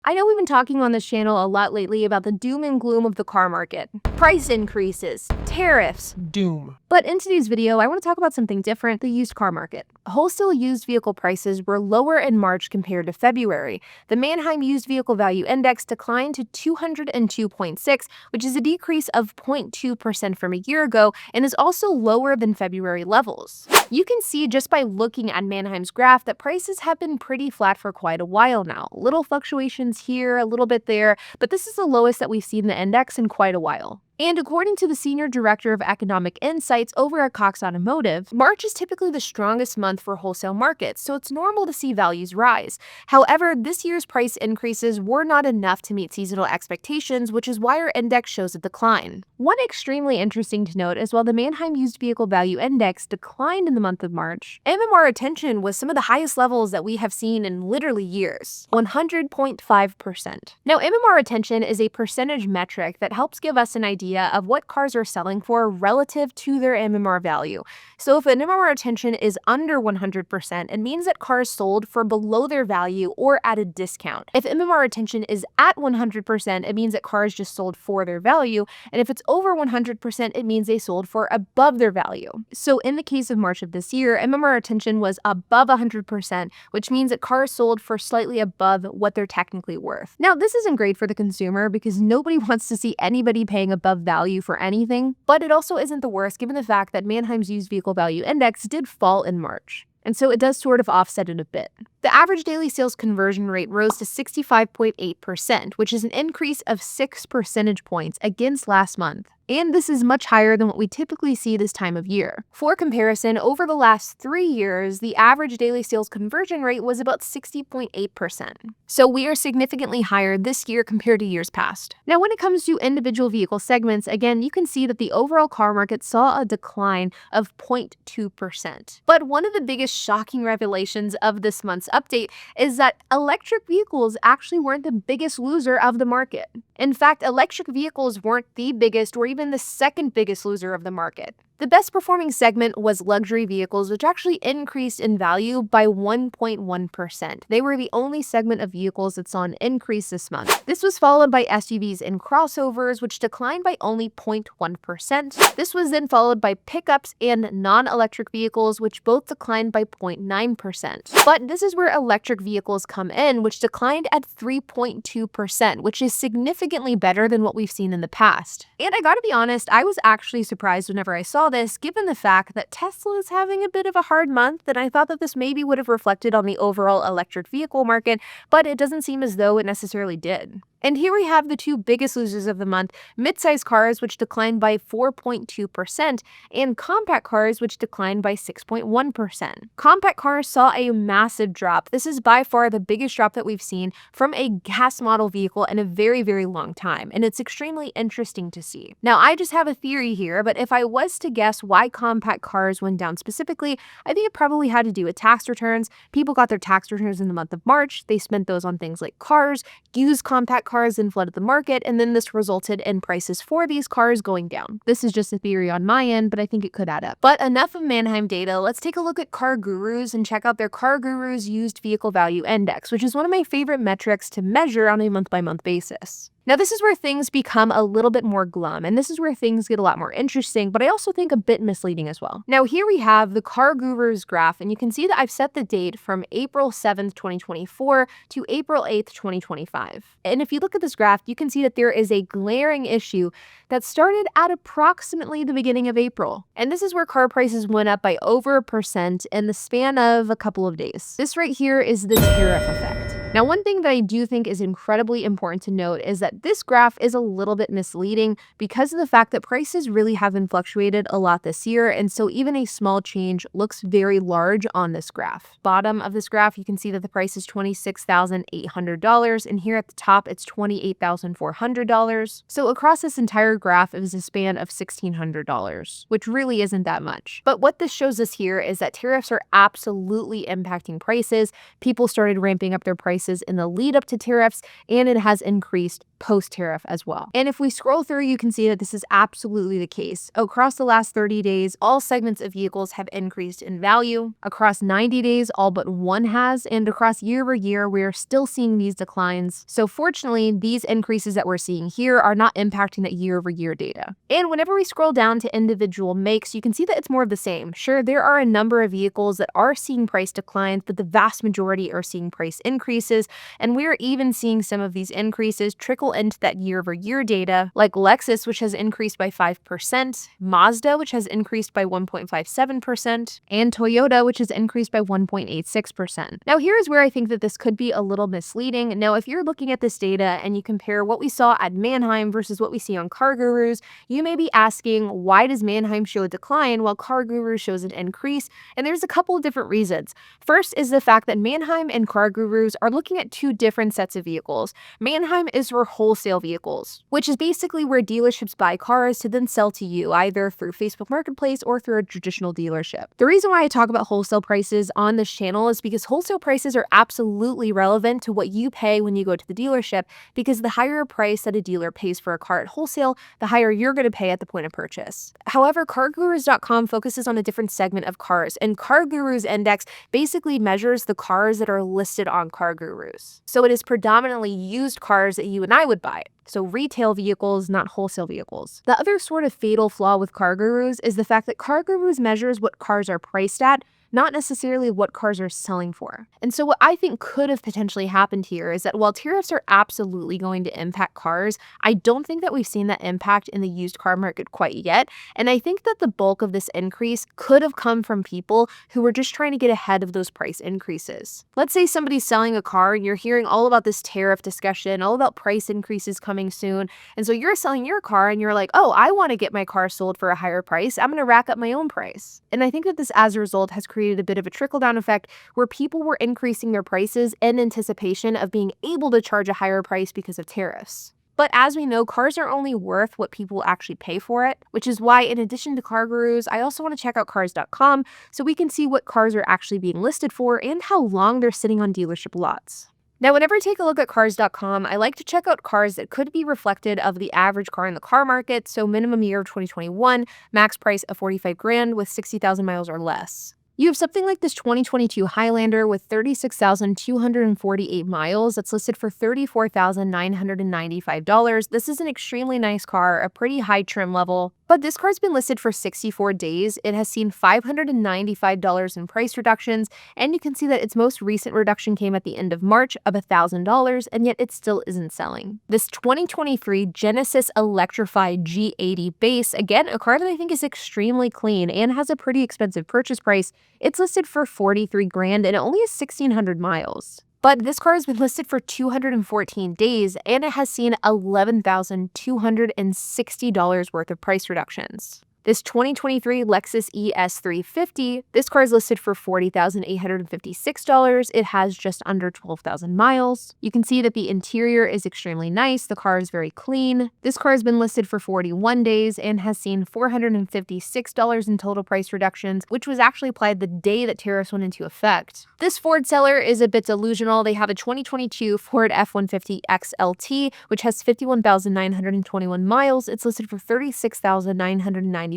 I know we've been talking on this channel a lot lately about the doom and gloom of the car market. Price increases, tariffs, Doom. But in today's video, I want to talk about something different, the used car market. Wholesale used vehicle prices were lower in March compared to February. The Manheim Used Vehicle Value Index declined to 202.6, which is a decrease of 0.2% from a year ago and is also lower than February levels. You can see just by looking at Manheim's graph that prices have been pretty flat for quite a while now. Little fluctuations here, a little bit there, but this is the lowest that we've seen in the index in quite a while. And according to the Senior Director of Economic Insights over at Cox Automotive, March is typically the strongest month for wholesale markets, so it's normal to see values rise. However, this year's price increases were not enough to meet seasonal expectations, which is why our index shows a decline. One extremely interesting to note is while the Manheim Used Vehicle Value Index declined in the month of March, MMR retention was some of the highest levels that we have seen in literally years, 100.5%. Now, MMR retention is a percentage metric that helps give us an idea of what cars are selling for relative to their MMR value. So if an MMR retention is under 100%, it means that cars sold for below their value or at a discount. If MMR retention is at 100%, it means that cars just sold for their value. And if it's over 100%, it means they sold for above their value. So in the case of March of this year, MMR retention was above 100%, which means that cars sold for slightly above what they're technically worth. Now, this isn't great for the consumer because nobody wants to see anybody paying above value for anything, but it also isn't the worst given the fact that Manheim's Used Vehicle Value Index did fall in March. And so it does sort of offset it a bit. The average daily sales conversion rate rose to 65.8%, which is an increase of 6 percentage points against last month. And this is much higher than what we typically see this time of year. For comparison, over the last 3 years, the average daily sales conversion rate was about 60.8%. So we are significantly higher this year compared to years past. Now, when it comes to individual vehicle segments, again, you can see that the overall car market saw a decline of 0.2%. But one of the biggest shocking revelations of this month's update is that electric vehicles actually weren't the biggest loser of the market. In fact, electric vehicles weren't the biggest or even the second biggest loser of the market. The best performing segment was luxury vehicles, which actually increased in value by 1.1%. They were the only segment of vehicles that saw an increase this month. This was followed by SUVs and crossovers, which declined by only 0.1%. This was then followed by pickups and non-electric vehicles, which both declined by 0.9%. But this is where electric vehicles come in, which declined at 3.2%, which is significantly better than what we've seen in the past. And I gotta be honest, I was actually surprised whenever I saw this, given the fact that Tesla is having a bit of a hard month, and I thought that this maybe would have reflected on the overall electric vehicle market, but it doesn't seem as though it necessarily did. And here we have the two biggest losers of the month, mid-size cars, which declined by 4.2%, and compact cars, which declined by 6.1%. Compact cars saw a massive drop. This is by far the biggest drop that we've seen from a gas model vehicle in a very, very long time, and it's extremely interesting to see. Now, I just have a theory here, but if I was to guess why compact cars went down specifically, I think it probably had to do with tax returns. People got their tax returns in the month of March. They spent those on things like cars, used compact cars, and flooded the market, and then this resulted in prices for these cars going down. This is just a theory on my end, but I think it could add up. But enough of Manheim data. Let's take a look at Car Gurus and check out their Car Gurus Used Vehicle Value Index, which is one of my favorite metrics to measure on a month-by-month basis. Now, this is where things become a little bit more glum, and this is where things get a lot more interesting, but I also think a bit misleading as well. Now, here we have the Car Gurus graph, and you can see that I've set the date from April 7th, 2024 to April 8th, 2025. And if you look at this graph, you can see that there is a glaring issue that started at approximately the beginning of April. And this is where car prices went up by over 1% in the span of a couple of days. This right here is the tariff effect. Now, one thing that I do think is incredibly important to note is that this graph is a little bit misleading because of the fact that prices really haven't fluctuated a lot this year, and so even a small change looks very large on this graph. Bottom of this graph, you can see that the price is $26,800, and here at the top, it's $28,400. So across this entire graph, it was a span of $1,600, which really isn't that much. But what this shows us here is that tariffs are absolutely impacting prices. People started ramping up their prices in the lead up to tariffs, and it has increased post-tariff as well. And if we scroll through, you can see that this is absolutely the case. Across the last 30 days, all segments of vehicles have increased in value. Across 90 days, all but one has, and across year over year, we're still seeing these declines. So fortunately, these increases that we're seeing here are not impacting that year over year data. And whenever we scroll down to individual makes, you can see that it's more of the same. Sure, there are a number of vehicles that are seeing price declines, but the vast majority are seeing price increases. And we're even seeing some of these increases trickle into that year over year data, like Lexus, which has increased by 5%, Mazda, which has increased by 1.57%, and Toyota, which has increased by 1.86%. Now, here's where I think that this could be a little misleading. Now, if you're looking at this data and you compare what we saw at Manheim versus what we see on Car Gurus, you may be asking, why does Manheim show a decline while Car Gurus shows an increase? And there's a couple of different reasons. First is the fact that Manheim and Car Gurus are looking at two different sets of vehicles. Manheim is for wholesale vehicles, which is basically where dealerships buy cars to then sell to you, either through Facebook Marketplace or through a traditional dealership. The reason why I talk about wholesale prices on this channel is because wholesale prices are absolutely relevant to what you pay when you go to the dealership, because the higher price that a dealer pays for a car at wholesale, the higher you're going to pay at the point of purchase. However, CarGurus.com focuses on a different segment of cars, and CarGurus Index basically measures the cars that are listed on CarGurus. So it is predominantly used cars that you and I would buy. So retail vehicles, not wholesale vehicles. The other sort of fatal flaw with Car Gurus is the fact that Car Gurus measures what cars are priced at, not necessarily what cars are selling for. And so what I think could have potentially happened here is that while tariffs are absolutely going to impact cars, I don't think that we've seen that impact in the used car market quite yet. And I think that the bulk of this increase could have come from people who were just trying to get ahead of those price increases. Let's say somebody's selling a car and you're hearing all about this tariff discussion, all about price increases coming soon. And so you're selling your car and you're like, oh, I want to get my car sold for a higher price. I'm going to rack up my own price. And I think that this, as a result, has created a bit of a trickle-down effect where people were increasing their prices in anticipation of being able to charge a higher price because of tariffs. But as we know, cars are only worth what people actually pay for it, which is why in addition to Car Gurus, I also want to check out cars.com so we can see what cars are actually being listed for and how long they're sitting on dealership lots. Now, whenever I take a look at cars.com, I like to check out cars that could be reflected of the average car in the car market, so minimum year of 2021, max price of $45,000 with 60,000 miles or less. You have something like this 2022 Highlander with 36,248 miles that's listed for $34,995. This is an extremely nice car, a pretty high trim level, but this car's been listed for 64 days. It has seen $595 in price reductions, and you can see that its most recent reduction came at the end of March of $1,000, and yet it still isn't selling. This 2023 Genesis Electrified G80 base, again, a car that I think is extremely clean and has a pretty expensive purchase price. It's listed for $43,000 and it only has 1,600 miles. But this car has been listed for 214 days and it has seen $11,260 worth of price reductions. This 2023 Lexus ES350, this car is listed for $40,856. It has just under 12,000 miles. You can see that the interior is extremely nice. The car is very clean. This car has been listed for 41 days and has seen $456 in total price reductions, which was actually applied the day that tariffs went into effect. This Ford seller is a bit delusional. They have a 2022 Ford F-150 XLT, which has 51,921 miles. It's listed for $36,994.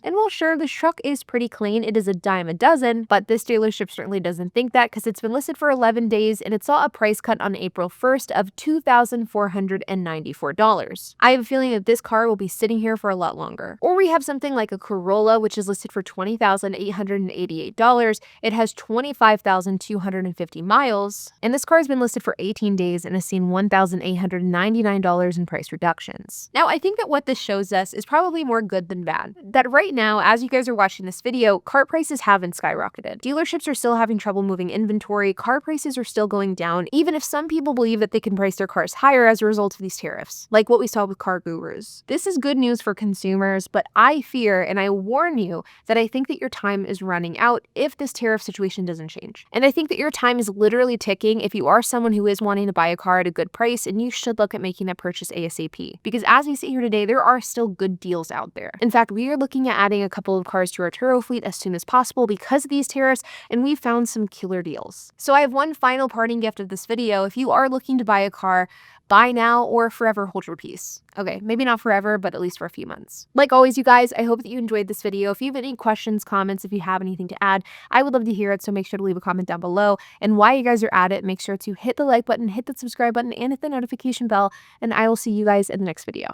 And while sure, this truck is pretty clean, it is a dime a dozen, but this dealership certainly doesn't think that because it's been listed for 11 days and it saw a price cut on April 1st of $2,494. I have a feeling that this car will be sitting here for a lot longer. Or we have something like a Corolla, which is listed for $20,888. It has 25,250 miles, and this car has been listed for 18 days and has seen $1,899 in price reductions. Now, I think that what this shows us is probably more good than bad. That right now, as you guys are watching this video, car prices haven't skyrocketed. Dealerships are still having trouble moving inventory. Car prices are still going down, even if some people believe that they can price their cars higher as a result of these tariffs, like what we saw with Car Gurus. This is good news for consumers, but I fear and I warn you that I think that your time is running out if this tariff situation doesn't change. And I think that your time is literally ticking if you are someone who is wanting to buy a car at a good price, and you should look at making that purchase ASAP. Because as we sit here today, there are still good deals out there. In fact, we are looking at adding a couple of cars to our Turo fleet as soon as possible because of these tariffs, and we found some killer deals. So I have one final parting gift of this video. If you are looking to buy a car, buy now or forever hold your peace. Okay, maybe not forever, but at least for a few months. Like always, you guys, I hope that you enjoyed this video. If you have any questions, comments, if you have anything to add, I would love to hear it, so make sure to leave a comment down below. And while you guys are at it, make sure to hit the like button, hit the subscribe button, and hit the notification bell, and I will see you guys in the next video.